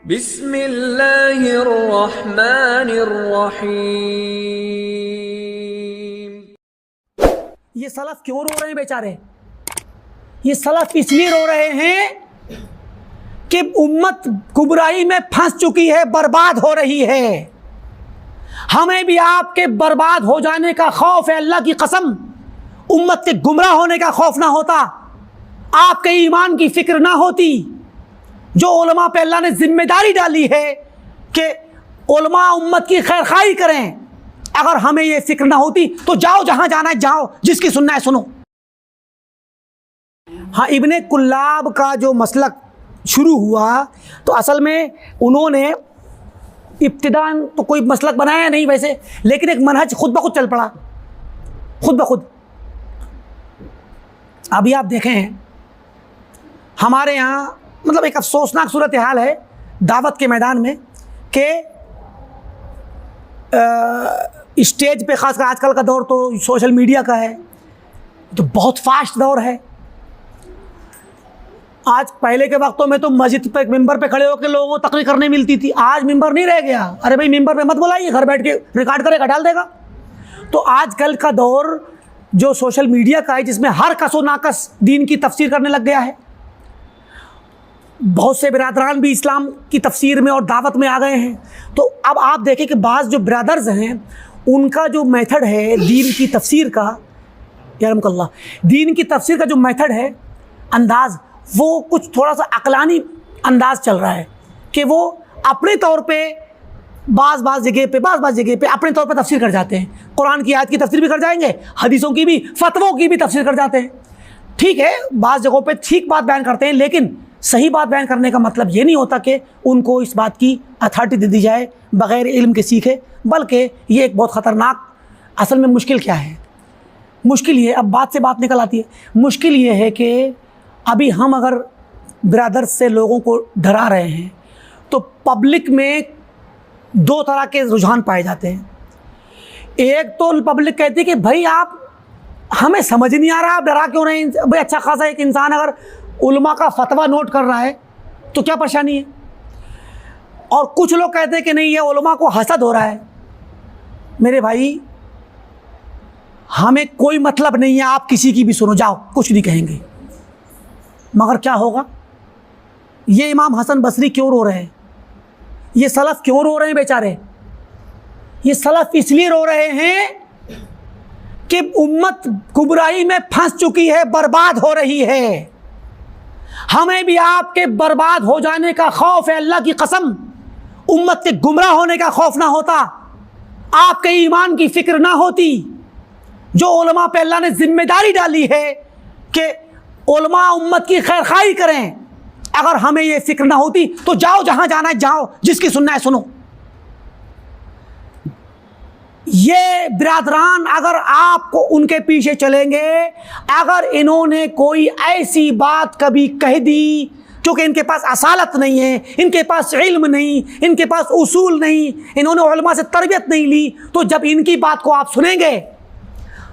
بسم اللہ الرحمن الرحیم۔ یہ سلف کیوں رو رہے ہیں بیچارے؟ یہ سلف اس لیے رو رہے ہیں کہ امت گمراہی میں پھنس چکی ہے، برباد ہو رہی ہے۔ ہمیں بھی آپ کے برباد ہو جانے کا خوف ہے، اللہ کی قسم امت کے گمراہ ہونے کا خوف نہ ہوتا، آپ کے ایمان کی فکر نہ ہوتی۔ جو علماء پہ اللہ نے ذمہ داری ڈالی ہے کہ علماء امت کی خیر خواہی کریں، اگر ہمیں یہ فکر نہ ہوتی تو جاؤ جہاں جانا ہے جاؤ، جس کی سننا ہے سنو۔ ہاں، ابن کلاب کا جو مسلک شروع ہوا تو اصل میں انہوں نے ابتداً تو کوئی مسلک بنایا نہیں ویسے، لیکن ایک منہج خود بخود چل پڑا، خود بخود۔ ابھی آپ دیکھیں ہمارے یہاں مطلب ایک افسوسناک صورتحال ہے دعوت کے میدان میں کہ اسٹیج پہ، خاص کر آج کل کا دور تو سوشل میڈیا کا ہے، تو بہت فاسٹ دور ہے۔ آج پہلے کے وقتوں میں تو مسجد پہ ممبر پہ کھڑے ہو کے لوگوں کو تقریر کرنے ملتی تھی، آج ممبر نہیں رہ گیا۔ ارے بھائی ممبر پہ مت بلائیے، گھر بیٹھ کے ریکارڈ کرے گا ڈال دے گا۔ تو آج کل کا دور جو سوشل میڈیا کا ہے، جس میں ہر کس و ناقص دین کی تفسیر کرنے لگ گیا ہے۔ بہت سے برادران بھی اسلام کی تفسیر میں اور دعوت میں آ گئے ہیں۔ تو اب آپ دیکھیں کہ بعض جو برادرز ہیں ان کا جو میتھڈ ہے دین کی تفسیر کا، یارحمک اللہ، دین کی تفسیر کا جو میتھڈ ہے، انداز، وہ کچھ تھوڑا سا عقلانی انداز چل رہا ہے کہ وہ اپنے طور پہ بعض جگہ پہ اپنے طور پہ تفسیر کر جاتے ہیں۔ قرآن کی آیت کی تفسیر بھی کر جائیں گے، حدیثوں کی بھی، فتووں کی بھی تفسیر کر جاتے ہیں۔ ٹھیک ہے، بعض جگہوں پہ ٹھیک بات بیان کرتے ہیں، لیکن صحیح بات بیان کرنے کا مطلب یہ نہیں ہوتا کہ ان کو اس بات کی اتھارٹی دے دی جائے بغیر علم کے سیکھے، بلکہ یہ ایک بہت خطرناک، اصل میں مشکل کیا ہے؟ مشکل یہ، اب بات سے بات نکل آتی ہے، مشکل یہ ہے کہ ابھی ہم اگر برادر سے لوگوں کو ڈرا رہے ہیں تو پبلک میں دو طرح کے رجحان پائے جاتے ہیں۔ ایک تو پبلک کہتی ہے کہ بھائی آپ، ہمیں سمجھ نہیں آ رہا آپ ڈرا کیوں رہے ہیں؟ بھائی اچھا خاصا ایک انسان اگر علماء کا فتویٰ نوٹ کر رہا ہے تو کیا پریشانی ہے؟ اور کچھ لوگ کہتے ہیں کہ نہیں، یہ علماء کو حسد ہو رہا ہے۔ میرے بھائی، ہمیں کوئی مطلب نہیں ہے آپ کسی کی بھی سنو، جاؤ، کچھ نہیں کہیں گے، مگر کیا ہوگا؟ یہ امام حسن بصری کیوں رو رہے ہیں؟ یہ سلف کیوں رو رہے ہیں بیچارے؟ یہ سلف اس لیے رو رہے ہیں کہ امت گمراہی میں پھنس چکی ہے، برباد ہو رہی ہے۔ ہمیں بھی آپ کے برباد ہو جانے کا خوف ہے، اللہ کی قسم امت کے گمراہ ہونے کا خوف نہ ہوتا، آپ کے ایمان کی فکر نہ ہوتی۔ جو علماء پہ اللہ نے ذمہ داری ڈالی ہے کہ علماء امت کی خیر خواہی کریں، اگر ہمیں یہ فکر نہ ہوتی تو جاؤ جہاں جانا ہے جاؤ، جس کی سننا ہے سنو۔ یہ برادران اگر آپ کو ان کے پیچھے چلیں گے، اگر انہوں نے کوئی ایسی بات کبھی کہہ دی، کیونکہ ان کے پاس اصالت نہیں ہے، ان کے پاس علم نہیں، ان کے پاس اصول نہیں، انہوں نے علماء سے تربیت نہیں لی، تو جب ان کی بات کو آپ سنیں گے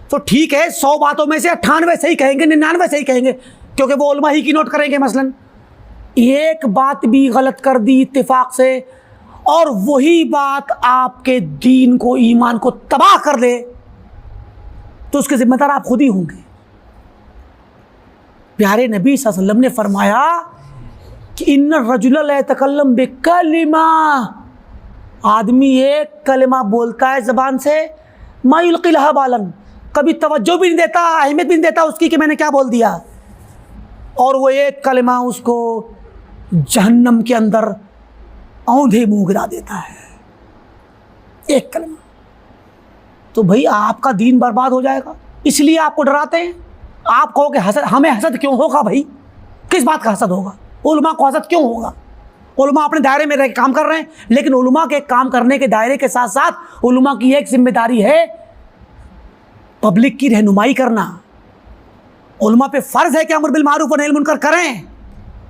تو ٹھیک ہے، 100 باتوں میں سے 98 صحیح کہیں گے، 99 صحیح کہیں گے، کیونکہ وہ علماء ہی کی نوٹ کریں گے۔ مثلا ایک بات بھی غلط کر دی اتفاق سے، اور وہی بات آپ کے دین کو، ایمان کو تباہ کر دے، تو اس کے ذمہ دار آپ خود ہی ہوں گے۔ پیارے نبی صلی اللہ علیہ وسلم نے فرمایا کہ ان الرجل لا يتکلم بکلمہ، آدمی ایک کلمہ بولتا ہے زبان سے، ما یلقی لها بالا، کبھی توجہ بھی نہیں دیتا، اہمیت بھی نہیں دیتا اس کی کہ میں نے کیا بول دیا، اور وہ ایک کلمہ اس کو جہنم کے اندر اوندھے منہ گرا دیتا ہے، ایک کلمہ۔ تو بھئی آپ کا دین برباد ہو جائے گا، اس لیے آپ کو ڈراتے ہیں۔ آپ کہو کہ حسد، ہمیں حسد کیوں ہوگا بھائی؟ کس بات کا حسد ہوگا؟ علماء کو حسد کیوں ہوگا؟ علماء اپنے دائرے میں رہ کے کام کر رہے ہیں، لیکن علماء کے کام کرنے کے دائرے کے ساتھ ساتھ علماء کی ایک ذمہ داری ہے پبلک کی رہنمائی کرنا۔ علماء پہ فرض ہے کہ امر بالمعروف و نہی عن المنکر کریں،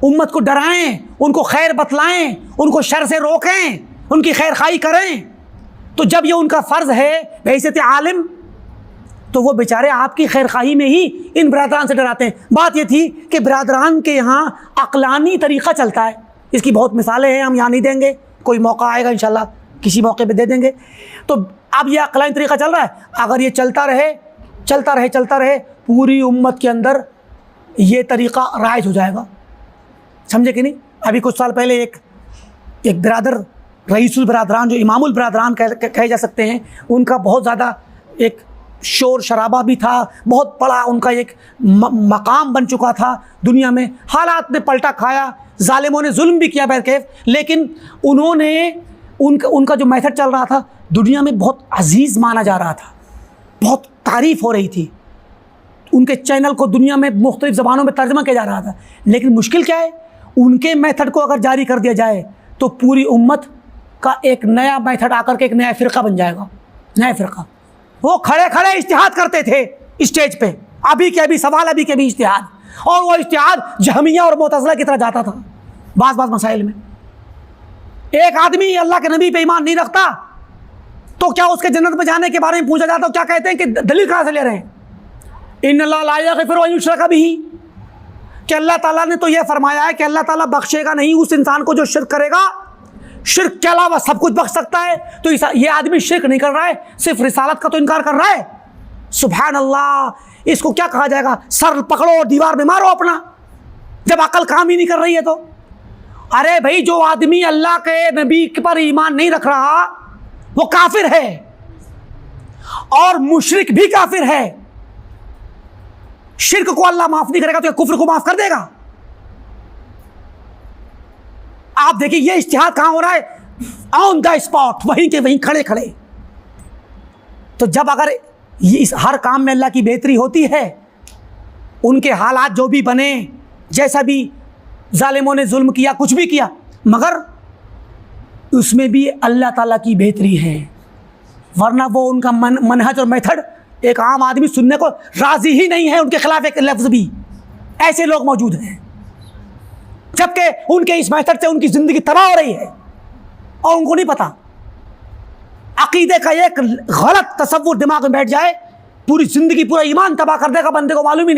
امت کو ڈرائیں، ان کو خیر بتلائیں، ان کو شر سے روکیں، ان کی خیر خواہی کریں۔ تو جب یہ ان کا فرض ہے بحیثیت عالم، تو وہ بیچارے آپ کی خیر خواہی میں ہی ان برادران سے ڈراتے ہیں۔ بات یہ تھی کہ برادران کے یہاں عقلانی طریقہ چلتا ہے، اس کی بہت مثالیں ہیں, ہم یہاں نہیں دیں گے, کوئی موقع آئے گا انشاءاللہ کسی موقع پہ دے دیں گے. تو اب یہ عقلانی طریقہ چل رہا ہے, اگر یہ چلتا رہے پوری امت کے اندر یہ طریقہ رائج ہو جائے گا. سمجھے کہ نہیں؟ ابھی کچھ سال پہلے ایک برادر, رئیس البرادران, جو امام البرادران کہے جا سکتے ہیں, ان کا بہت زیادہ ایک شور شرابہ بھی تھا, بہت بڑا ان کا ایک مقام بن چکا تھا دنیا میں. حالات نے پلٹا کھایا, ظالموں نے ظلم بھی کیا بہرکیف, لیکن انہوں نے ان کا جو میتھڈ چل رہا تھا دنیا میں بہت عزیز مانا جا رہا تھا, بہت تعریف ہو رہی تھی. ان کے چینل کو دنیا میں مختلف زبانوں میں ترجمہ کیا جا رہا تھا. لیکن مشکل کیا ہے, ان کے میتھڈ کو اگر جاری کر دیا جائے تو پوری امت کا ایک نیا میتھڈ آ کر کے ایک نیا فرقہ بن جائے گا, نیا فرقہ. وہ کھڑے اجتہاد کرتے تھے اسٹیج پہ, ابھی کے بھی اجتہاد, اور وہ اجتہاد جہمیہ اور معتزلہ کی طرح جاتا تھا بعض مسائل میں. ایک آدمی اللہ کے نبی پہ ایمان نہیں رکھتا تو کیا اس کے جنت میں جانے کے بارے میں پوچھا جاتا, کیا کہتے ہیں کہ دلیل کہاں سے لے رہے ہیں؟ ان اللہ لا یغفر ان یشرک بہ, کہ اللہ تعالیٰ نے تو یہ فرمایا ہے کہ اللہ تعالیٰ بخشے گا نہیں اس انسان کو جو شرک کرے گا, شرک کے علاوہ سب کچھ بخش سکتا ہے. تو یہ آدمی شرک نہیں کر رہا ہے, صرف رسالت کا تو انکار کر رہا ہے. سبحان اللہ, اس کو کیا کہا جائے گا؟ سر پکڑو اور دیوار میں مارو اپنا, جب عقل کام ہی نہیں کر رہی ہے تو. ارے بھائی, جو آدمی اللہ کے نبی پر ایمان نہیں رکھ رہا وہ کافر ہے, اور مشرک بھی کافر ہے. شرک کو اللہ معاف نہیں کرے گا تو کفر کو معاف کر دے گا؟ آپ دیکھیں یہ اجتہاد کہاں ہو رہا ہے, آن دا اسپاٹ, وہیں کے وہیں کھڑے. تو جب اگر اس ہر کام میں اللہ کی بہتری ہوتی ہے, ان کے حالات جو بھی بنے, جیسا بھی ظالموں نے ظلم کیا, کچھ بھی کیا, مگر اس میں بھی اللہ تعالیٰ کی بہتری ہے. ورنہ وہ ان کا منہج اور میتھڈ ایک عام آدمی سننے کو راضی ہی نہیں ہے, ان کے خلاف ایک لفظ بھی. ایسے لوگ موجود ہیں جبکہ ان کے اس میتھڈ سے ان کی زندگی تباہ ہو رہی ہے اور ان کو نہیں پتا. عقیدے کا ایک غلط تصور دماغ میں بیٹھ جائے, پوری زندگی, پورا ایمان تباہ کر دے گا, بندے کو معلوم ہی نہیں.